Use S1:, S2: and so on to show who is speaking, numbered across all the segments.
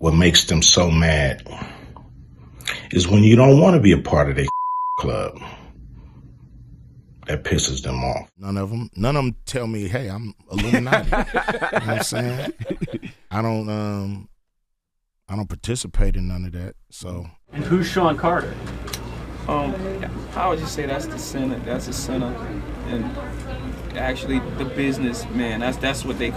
S1: what makes them so mad is when you don't want to be a part of their club. That pisses them off.
S2: None of them tell me, hey, I'm Illuminati. You know what I'm saying? I don't participate in none of that. So.
S3: And who's Sean Carter?
S4: I would just say that's the center. That's the center, and actually the businessman. That's what they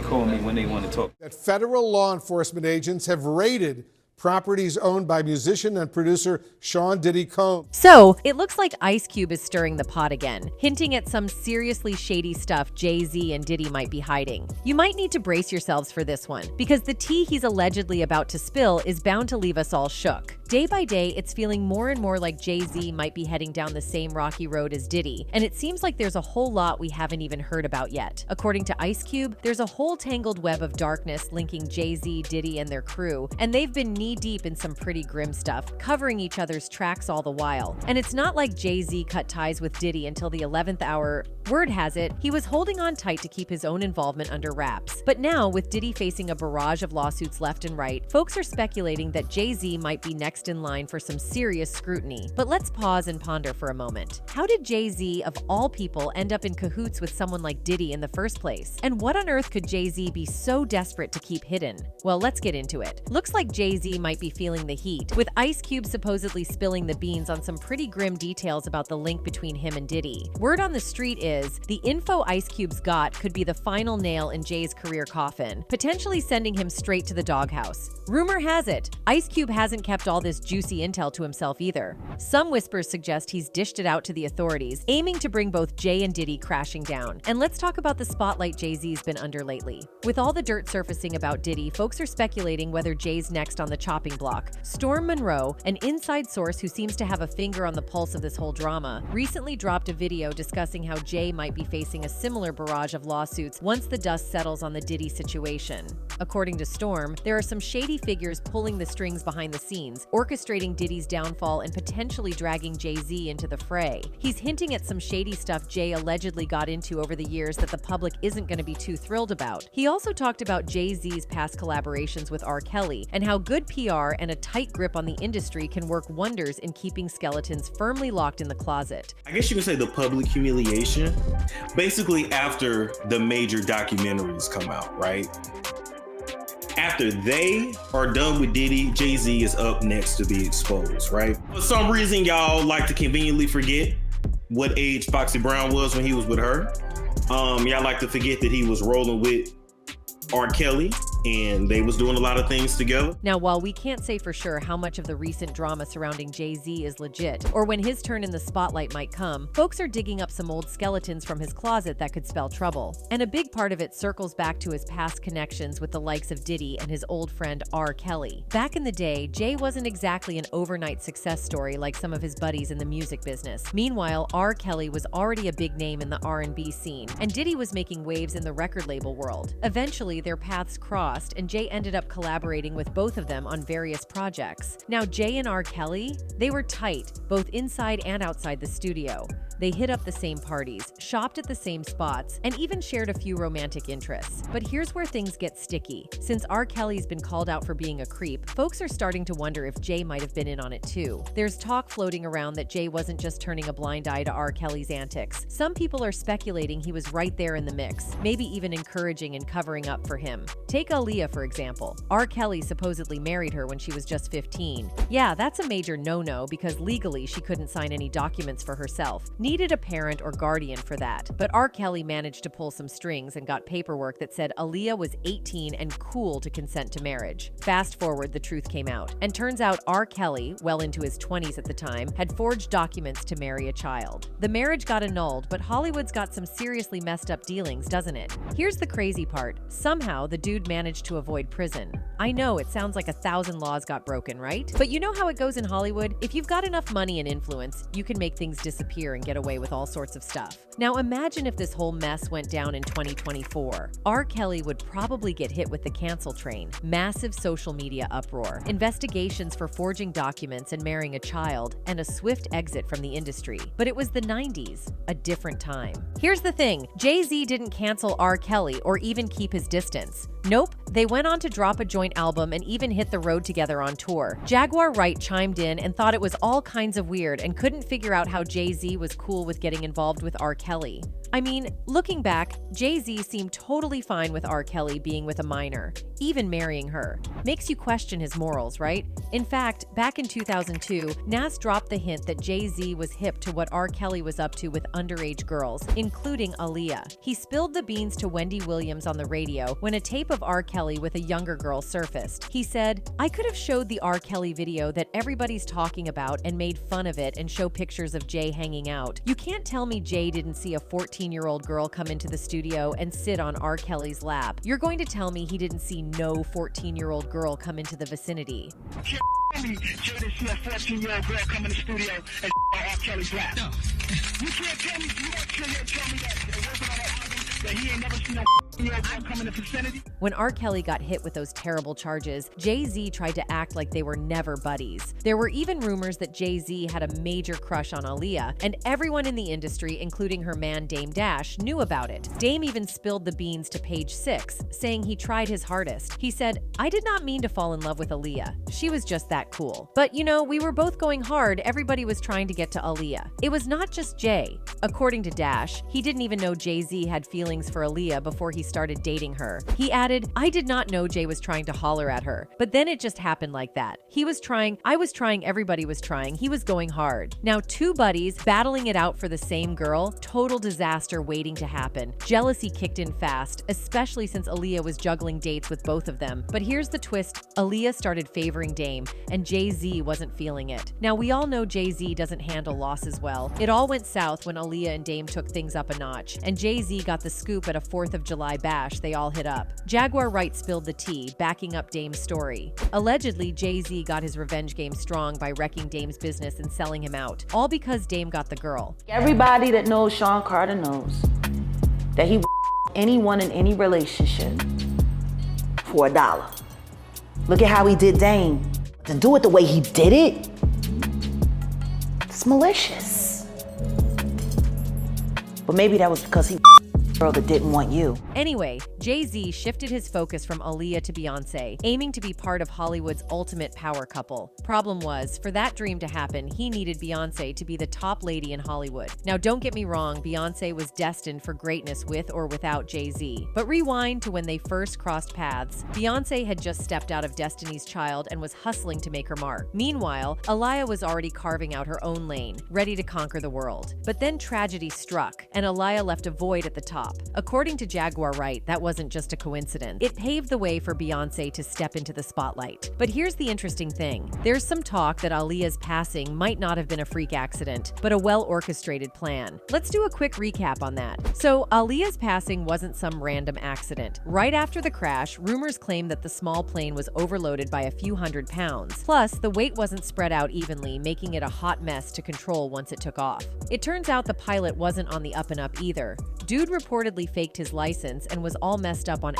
S4: call me when they want to talk.
S5: That federal law enforcement agents have raided properties owned by musician and producer Sean Diddy Combs.
S6: So, it looks like Ice Cube is stirring the pot again, hinting at some seriously shady stuff Jay Z and Diddy might be hiding. You might need to brace yourselves for this one, because the tea he's allegedly about to spill is bound to leave us all shook. Day by day, it's feeling more and more like Jay Z might be heading down the same rocky road as Diddy, and it seems like there's a whole lot we haven't even heard about yet. According to Ice Cube, there's a whole tangled web of darkness linking Jay Z, Diddy, and their crew, and they've been knee-deep in some pretty grim stuff, covering each other's tracks all the while. And it's not like Jay Z cut ties with Diddy until the 11th hour. Word has it, he was holding on tight to keep his own involvement under wraps. But now, with Diddy facing a barrage of lawsuits left and right, folks are speculating that Jay Z might be next in line for some serious scrutiny. But let's pause and ponder for a moment. How did Jay Z, of all people, end up in cahoots with someone like Diddy in the first place? And what on earth could Jay Z be so desperate to keep hidden? Well, let's get into it. Looks like Jay Z might be feeling the heat, with Ice Cube supposedly spilling the beans on some pretty grim details about the link between him and Diddy. Word on the street is, the info Ice Cube's got could be the final nail in Jay's career coffin, potentially sending him straight to the doghouse. Rumor has it, Ice Cube hasn't kept all this juicy intel to himself either. Some whispers suggest he's dished it out to the authorities, aiming to bring both Jay and Diddy crashing down. And let's talk about the spotlight Jay Z's been under lately. With all the dirt surfacing about Diddy, folks are speculating whether Jay's next on the chopping block. Storm Monroe, an inside source who seems to have a finger on the pulse of this whole drama, recently dropped a video discussing how Jay might be facing a similar barrage of lawsuits once the dust settles on the Diddy situation. According to Storm, there are some shady figures pulling the strings behind the scenes, orchestrating Diddy's downfall and potentially dragging Jay Z into the fray. He's hinting at some shady stuff Jay allegedly got into over the years that the public isn't going to be too thrilled about. He also talked about Jay Z's past collaborations with R. Kelly and how good PR and a tight grip on the industry can work wonders in keeping skeletons firmly locked in the closet.
S7: I guess you could say the public humiliation. Basically, after the major documentaries come out, right? After they are done with Diddy, Jay Z is up next to be exposed, right? For some reason, y'all like to conveniently forget what age Foxy Brown was when he was with her. Y'all like to forget that he was rolling with R. Kelly, and they was doing a lot of things together.
S6: Now, while we can't say for sure how much of the recent drama surrounding Jay Z is legit, or when his turn in the spotlight might come, folks are digging up some old skeletons from his closet that could spell trouble. And a big part of it circles back to his past connections with the likes of Diddy and his old friend R. Kelly. Back in the day, Jay wasn't exactly an overnight success story like some of his buddies in the music business. Meanwhile, R. Kelly was already a big name in the R&B scene, and Diddy was making waves in the record label world. Eventually, their paths crossed, and Jay ended up collaborating with both of them on various projects. Now, Jay and R. Kelly, they were tight, both inside and outside the studio. They hit up the same parties, shopped at the same spots, and even shared a few romantic interests. But here's where things get sticky. Since R. Kelly's been called out for being a creep, folks are starting to wonder if Jay might have been in on it too. There's talk floating around that Jay wasn't just turning a blind eye to R. Kelly's antics. Some people are speculating he was right there in the mix, maybe even encouraging and covering up for him. Take Aaliyah, for example. R. Kelly supposedly married her when she was just 15. Yeah, that's a major no-no because legally she couldn't sign any documents for herself. Needed a parent or guardian for that, but R. Kelly managed to pull some strings and got paperwork that said Aaliyah was 18 and cool to consent to marriage. Fast forward, the truth came out, and turns out R. Kelly, well into his 20s at the time, had forged documents to marry a child. The marriage got annulled, but Hollywood's got some seriously messed up dealings, doesn't it? Here's the crazy part. Somehow, the dude managed to avoid prison. I know, it sounds like 1,000 laws got broken, right? But you know how it goes in Hollywood? If you've got enough money and influence, you can make things disappear and get away with all sorts of stuff. Now imagine if this whole mess went down in 2024. R. Kelly would probably get hit with the cancel train, massive social media uproar, investigations for forging documents and marrying a child, and a swift exit from the industry. But it was the 90s, a different time. Here's the thing, Jay Z didn't cancel R. Kelly or even keep his distance. Nope, they went on to drop a joint album and even hit the road together on tour. Jaguar Wright chimed in and thought it was all kinds of weird and couldn't figure out how Jay Z was cool with getting involved with R. Kelly. I mean, looking back, Jay Z seemed totally fine with R. Kelly being with a minor, even marrying her. Makes you question his morals, right? In fact, back in 2002, Nas dropped the hint that Jay Z was hip to what R. Kelly was up to with underage girls, including Aaliyah. He spilled the beans to Wendy Williams on the radio when a tape of R. Kelly with a younger girl surfaced. He said, "I could have showed the R. Kelly video that everybody's talking about and made fun of it and show pictures of Jay hanging out. You can't tell me Jay didn't see a 14-year-old girl come into the studio and sit on R. Kelly's lap. You're going to tell me he didn't see no 14-year-old girl come into the vicinity."
S3: Jay didn't see a 14-year-old girl come in the studio and R. Kelly's lap. No. You can't tell me, you want to tell me that working on that album that he ain't never seen a 14-year-old girl come in the vicinity?
S6: When R. Kelly got hit with those terrible charges, Jay Z tried to act like they were never buddies. There were even rumors that Jay Z had a major crush on Aaliyah, and everyone in the industry, including her man Dame Dash, knew about it. Dame even spilled the beans to Page 6, saying he tried his hardest. He said, "I did not mean to fall in love with Aaliyah. She was just that cool. But you know, we were both going hard, everybody was trying to get to Aaliyah. It was not just Jay." According to Dash, he didn't even know Jay Z had feelings for Aaliyah before he started dating her. He added, "I did not know Jay was trying to holler at her, but then it just happened like that. He was trying, I was trying, everybody was trying, he was going hard." Now, two buddies battling it out for the same girl, total disaster waiting to happen. Jealousy kicked in fast, especially since Aaliyah was juggling dates with both of them. But here's the twist, Aaliyah started favoring Dame, and Jay Z wasn't feeling it. Now, we all know Jay Z doesn't handle losses well. It all went south when Aaliyah and Dame took things up a notch, and Jay Z got the scoop at a 4th of July bash they all hit up. Jaguar Wright spilled the tea, backing up Dame's story. Allegedly, Jay Z got his revenge game strong by wrecking Dame's business and selling him out, all because Dame got the girl.
S8: Everybody that knows Sean Carter knows that he anyone in any relationship for $1. Look at how he did Dame. To do it the way he did it, it's malicious. But maybe that was because he girl that didn't want you.
S6: Anyway, Jay Z shifted his focus from Aaliyah to Beyonce, aiming to be part of Hollywood's ultimate power couple. Problem was, for that dream to happen, he needed Beyonce to be the top lady in Hollywood. Now, don't get me wrong, Beyonce was destined for greatness with or without Jay Z. But rewind to when they first crossed paths. Beyonce had just stepped out of Destiny's Child and was hustling to make her mark. Meanwhile, Aaliyah was already carving out her own lane, ready to conquer the world. But then tragedy struck, and Aaliyah left a void at the top. According to Jaguar Wright, that wasn't just a coincidence. It paved the way for Beyonce to step into the spotlight. But here's the interesting thing. There's some talk that Aaliyah's passing might not have been a freak accident, but a well-orchestrated plan. Let's do a quick recap on that. So, Aaliyah's passing wasn't some random accident. Right after the crash, rumors claim that the small plane was overloaded by a few hundred pounds. Plus, the weight wasn't spread out evenly, making it a hot mess to control once it took off. It turns out the pilot wasn't on the up and up either. Dude reportedly faked his license and was all messed up on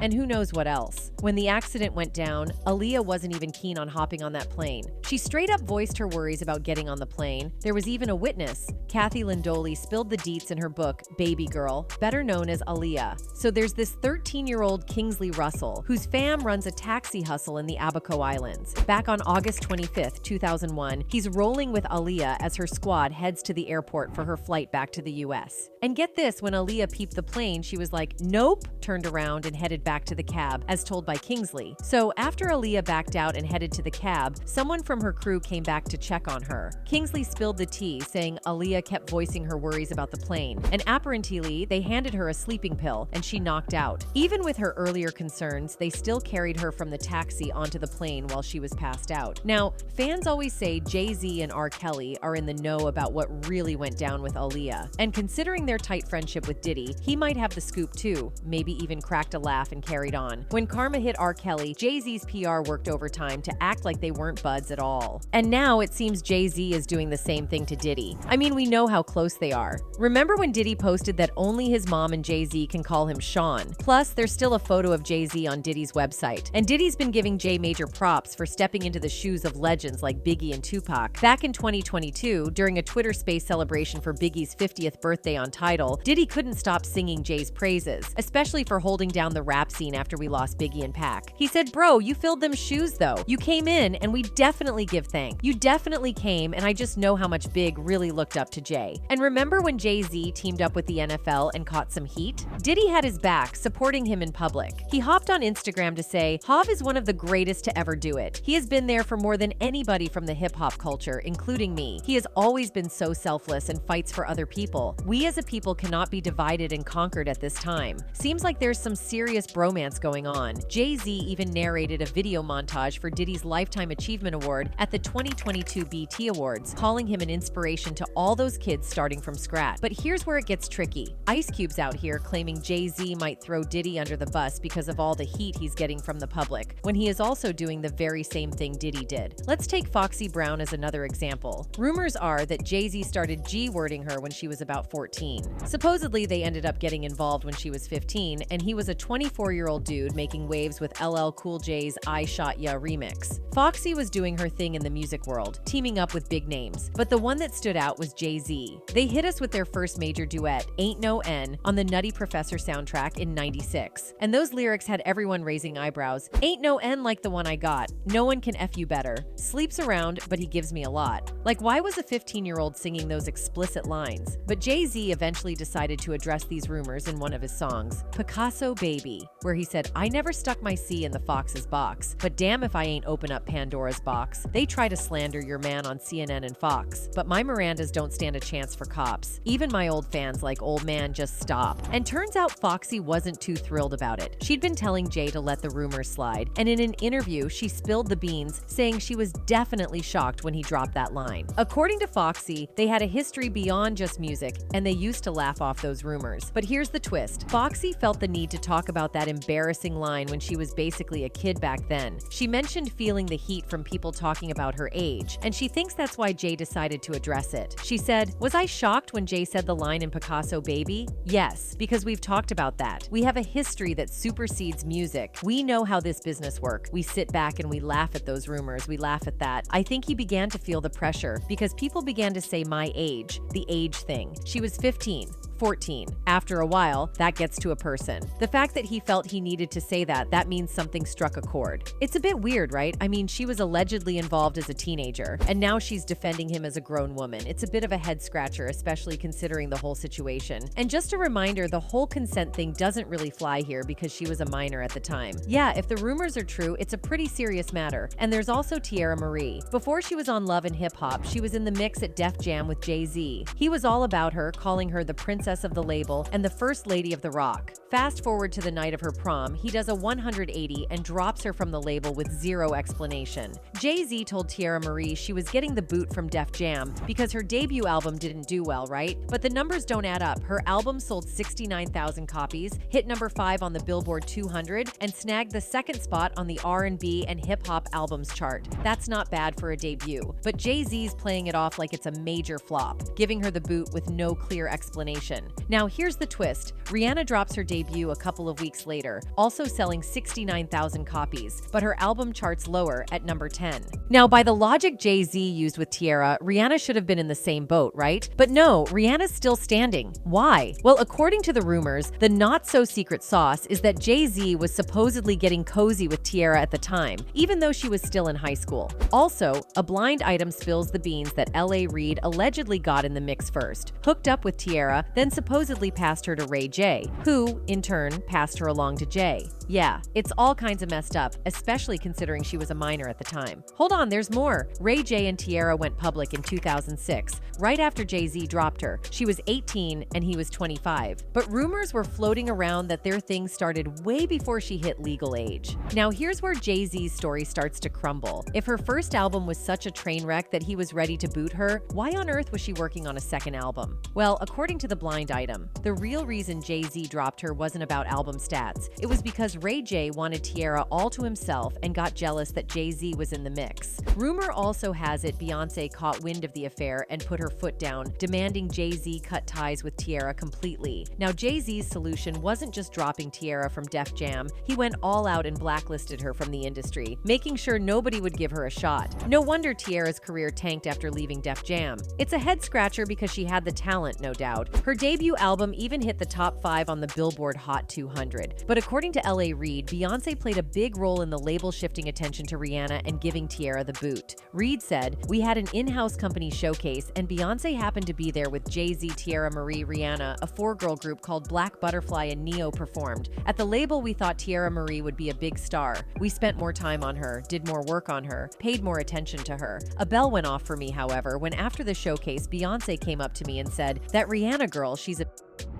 S6: and who knows what else. When the accident went down, Aaliyah wasn't even keen on hopping on that plane. She straight up voiced her worries about getting on the plane. There was even a witness. Kathy Lindoli spilled the deets in her book, Baby Girl, better known as Aaliyah. So there's this 13-year-old Kingsley Russell, whose fam runs a taxi hustle in the Abaco Islands. Back on August 25th, 2001, he's rolling with Aaliyah as her squad heads to the airport for her flight back to the US. And get this, when Aaliyah peeped the plane, she was like, nope, turned around and headed back to the cab, as told by Kingsley. So after Aaliyah backed out and headed to the cab, someone from her crew came back to check on her. Kingsley spilled the tea, saying Aaliyah kept voicing her worries about the plane, and apparently they handed her a sleeping pill and she knocked out. Even with her earlier concerns, they still carried her from the taxi onto the plane while she was passed out. Now, fans always say Jay Z and R. Kelly are in the know about what really went down with Aaliyah, and considering their tight friendship with Diddy, he might have the scoop too, maybe even cracked a laugh laugh and carried on. When karma hit R. Kelly, Jay-Z's PR worked overtime to act like they weren't buds at all. And now it seems Jay-Z is doing the same thing to Diddy. I mean, we know how close they are. Remember when Diddy posted that only his mom and Jay-Z can call him Sean? Plus, there's still a photo of Jay-Z on Diddy's website. And Diddy's been giving Jay major props for stepping into the shoes of legends like Biggie and Tupac. Back in 2022, during a Twitter Space celebration for Biggie's 50th birthday on Tidal, Diddy couldn't stop singing Jay's praises, especially for holding down the rap scene after we lost Biggie and Pac. He said, "Bro, you filled them shoes though. You came in and we definitely give thanks. You definitely came, and I just know how much Big really looked up to Jay." And remember when Jay-Z teamed up with the NFL and caught some heat? Diddy had his back, supporting him in public. He hopped on Instagram to say, "Hav is one of the greatest to ever do it. He has been there for more than anybody from the hip-hop culture, including me. He has always been so selfless and fights for other people. We as a people cannot be divided and conquered at this time." Seems like there's some serious bromance going on. Jay-Z even narrated a video montage for Diddy's Lifetime Achievement Award at the 2022 BET Awards, calling him an inspiration to all those kids starting from scratch. But here's where it gets tricky. Ice Cube's out here claiming Jay-Z might throw Diddy under the bus because of all the heat he's getting from the public, when he is also doing the very same thing Diddy did. Let's take Foxy Brown as another example. Rumors are that Jay-Z started G-wording her when she was about 14. Supposedly, they ended up getting involved when she was 15, and he was a 24-year-old dude making waves with LL Cool J's I Shot Ya remix. Foxy was doing her thing in the music world, teaming up with big names, but the one that stood out was Jay-Z. They hit us with their first major duet, Ain't No N, on the Nutty Professor soundtrack in '96. And those lyrics had everyone raising eyebrows. Ain't no N like the one I got. No one can F you better. Sleeps around, but he gives me a lot. Like, why was a 15-year-old singing those explicit lines? But Jay-Z eventually decided to address these rumors in one of his songs, Picasso Baby, where he said, "I never stuck my C in the Fox's box, but damn if I ain't open up Pandora's box. They try to slander your man on CNN and Fox, but my Mirandas don't stand a chance for cops. Even my old fans like old man just stop." And turns out Foxy wasn't too thrilled about it. She'd been telling Jay to let the rumors slide, and in an interview, she spilled the beans, saying she was definitely shocked when he dropped that line. According to Foxy, they had a history beyond just music, and they used to laugh off those rumors. But here's the twist. Foxy felt the need to talk about that embarrassing line when she was basically a kid back then. She mentioned feeling the heat from people talking about her age, and she thinks that's why Jay decided to address it. She said, "Was I shocked when Jay said the line in Picasso Baby? Yes, because we've talked about that. We have a history that supersedes music. We know how this business works. We sit back and we laugh at those rumors. We laugh at that." I think he began to feel the pressure because people began to say my age, the age thing. She was 15. 14. After a while, that gets to a person. The fact that he felt he needed to say that means something struck a chord. It's a bit weird, right? I mean, she was allegedly involved as a teenager, and now she's defending him as a grown woman. It's a bit of a head scratcher, especially considering the whole situation. And just a reminder, the whole consent thing doesn't really fly here because she was a minor at the time. Yeah, if the rumors are true, it's a pretty serious matter. And there's also Tierra Marie. Before she was on Love and Hip Hop, she was in the mix at Def Jam with Jay Z. He was all about her, calling her the princess of the label and the first lady of the rock. Fast forward to the night of her prom, he does a 180 and drops her from the label with zero explanation. Jay-Z told Tierra Marie she was getting the boot from Def Jam because her debut album didn't do well, right? But the numbers don't add up. Her album sold 69,000 copies, hit number 5 on the Billboard 200, and snagged the second spot on the R&B and hip-hop albums chart. That's not bad for a debut, but Jay-Z's playing it off like it's a major flop, giving her the boot with no clear explanation. Now here's the twist. Rihanna drops her debut a couple of weeks later, also selling 69,000 copies, but her album charts lower at number 10. Now, by the logic Jay-Z used with Tierra, Rihanna should have been in the same boat, right? But no, Rihanna's still standing. Why? Well, according to the rumors, the not-so-secret sauce is that Jay-Z was supposedly getting cozy with Tierra at the time, even though she was still in high school. Also, a blind item spills the beans that L.A. Reid allegedly got in the mix first, hooked up with Tierra, then supposedly passed her to Ray J, who, in turn, passed her along to Jay. Yeah, it's all kinds of messed up, especially considering she was a minor at the time. Hold on, there's more. Ray J and Tierra went public in 2006, right after Jay-Z dropped her. She was 18 and he was 25. But rumors were floating around that their thing started way before she hit legal age. Now here's where Jay-Z's story starts to crumble. If her first album was such a train wreck that he was ready to boot her, why on earth was she working on a second album? Well, according to the blind item, the real reason Jay-Z dropped her wasn't about album stats. It was because Ray J wanted Tierra all to himself and got jealous that Jay Z was in the mix. Rumor also has it Beyonce caught wind of the affair and put her foot down, demanding Jay Z cut ties with Tierra completely. Now, Jay Z's solution wasn't just dropping Tierra from Def Jam, he went all out and blacklisted her from the industry, making sure nobody would give her a shot. No wonder Tierra's career tanked after leaving Def Jam. It's a head-scratcher because she had the talent, no doubt. Her debut album even hit the top 5 on the Billboard Hot 200. But according to L.A. Reid, Beyonce played a big role in the label shifting attention to Rihanna and giving Tierra the boot. Reid said, "We had an in-house company showcase, and Beyonce happened to be there with Jay Z, Tierra Marie, Rihanna. A 4-girl group called Black Butterfly and Neo performed. At the label, we thought Tierra Marie would be a big star. We spent more time on her, did more work on her, paid more attention to her. A bell went off for me, however, when after the showcase, Beyonce came up to me and said, 'That Rihanna girl, she's a..."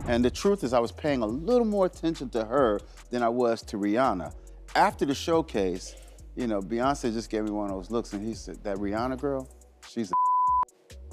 S9: And the truth is I was paying a little more attention to her than I was to Rihanna. After the showcase, you know, Beyonce just gave me one of those looks and he said, "That Rihanna girl, she's a..."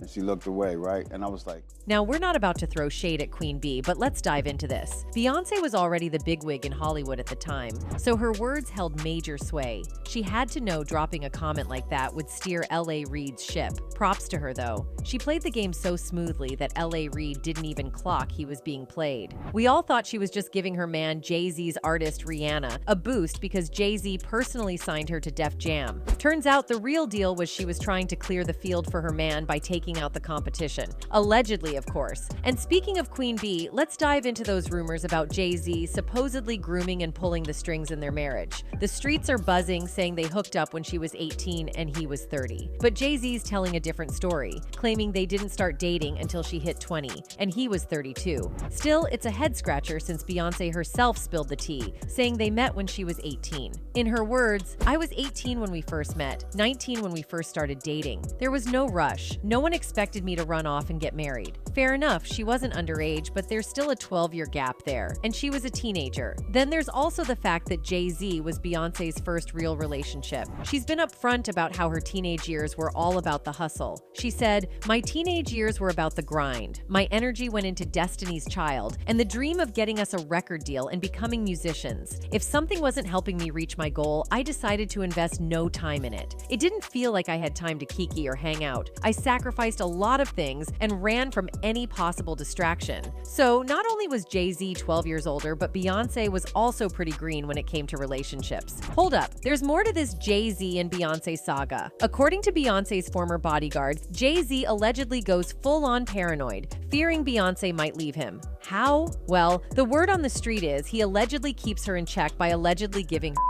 S9: And she looked away, right? And I was like...
S6: Now, we're not about to throw shade at Queen Bee, but let's dive into this. Beyonce was already the bigwig in Hollywood at the time, so her words held major sway. She had to know dropping a comment like that would steer L.A. Reid's ship. Props to her, though. She played the game so smoothly that L.A. Reid didn't even clock he was being played. We all thought she was just giving her man Jay Z's artist Rihanna a boost because Jay Z personally signed her to Def Jam. Turns out the real deal was she was trying to clear the field for her man by taking out the competition. Allegedly, of course. And speaking of Queen Bee, let's dive into those rumors about Jay Z supposedly grooming and pulling the strings in their marriage. The streets are buzzing, saying they hooked up when she was 18 and he was 30. But Jay Z's telling a different story, claiming they didn't start dating until she hit 20 and he was 32. Still, it's a head-scratcher since Beyonce herself spilled the tea, saying they met when she was 18. In her words, "I was 18 when we first met, 19 when we first started dating. There was no rush. No one expected me to run off and get married." Fair enough, she wasn't underage, but there's still a 12-year gap there, and she was a teenager. Then there's also the fact that Jay Z was Beyonce's first real relationship. She's been upfront about how her teenage years were all about the hustle. She said, "My teenage years were about the grind. My energy went into Destiny's Child and the dream of getting us a record deal and becoming musicians. If something wasn't helping me reach my goal, I decided to invest no time in it. It didn't feel like I had time to kiki or hang out. I sacrificed a lot of things and ran from any possible distraction." So not only was Jay Z 12 years older, but Beyonce was also pretty green when it came to relationships. Hold up, there's more to this Jay Z and Beyonce saga. According to Beyonce's former bodyguard, Jay Z allegedly goes full-on paranoid, fearing Beyonce might leave him. How? Well, the word on the street is he allegedly keeps her in check by allegedly giving her.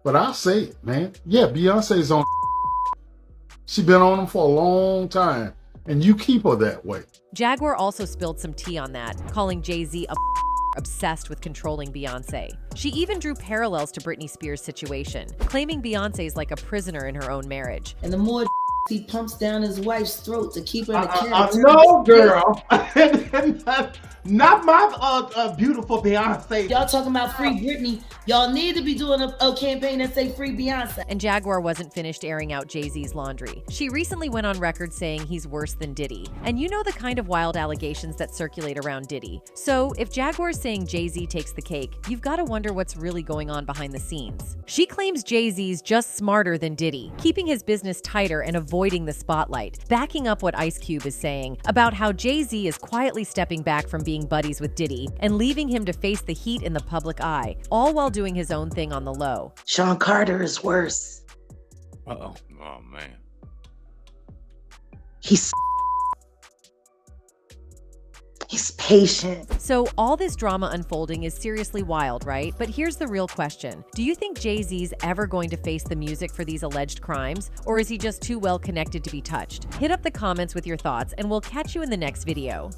S2: But I'll say it, man. Yeah, Beyonce's on. She been on them for a long time, and you keep her that way.
S6: Jaguar also spilled some tea on that, calling Jay Z a obsessed with controlling Beyonce. She even drew parallels to Britney Spears' situation, claiming Beyonce's like a prisoner in her own marriage.
S10: And the more he pumps down his wife's throat to keep her in a character.
S11: No, girl. Not my beautiful Beyonce.
S10: Y'all talking about free Britney. Y'all need to be doing a campaign that say free Beyonce.
S6: And Jaguar wasn't finished airing out Jay Z's laundry. She recently went on record saying he's worse than Diddy. And you know the kind of wild allegations that circulate around Diddy. So if Jaguar's saying Jay Z takes the cake, you've got to wonder what's really going on behind the scenes. She claims Jay Z's just smarter than Diddy, keeping his business tighter and avoiding the spotlight, backing up what Ice Cube is saying about how Jay Z is quietly stepping back from being buddies with Diddy and leaving him to face the heat in the public eye, all while doing his own thing on the low.
S8: Sean Carter is worse.
S2: Uh-oh. Oh, man.
S8: He's patient.
S6: So all this drama unfolding is seriously wild, right? But here's the real question. Do you think Jay Z's ever going to face the music for these alleged crimes? Or is he just too well connected to be touched? Hit up the comments with your thoughts and we'll catch you in the next video.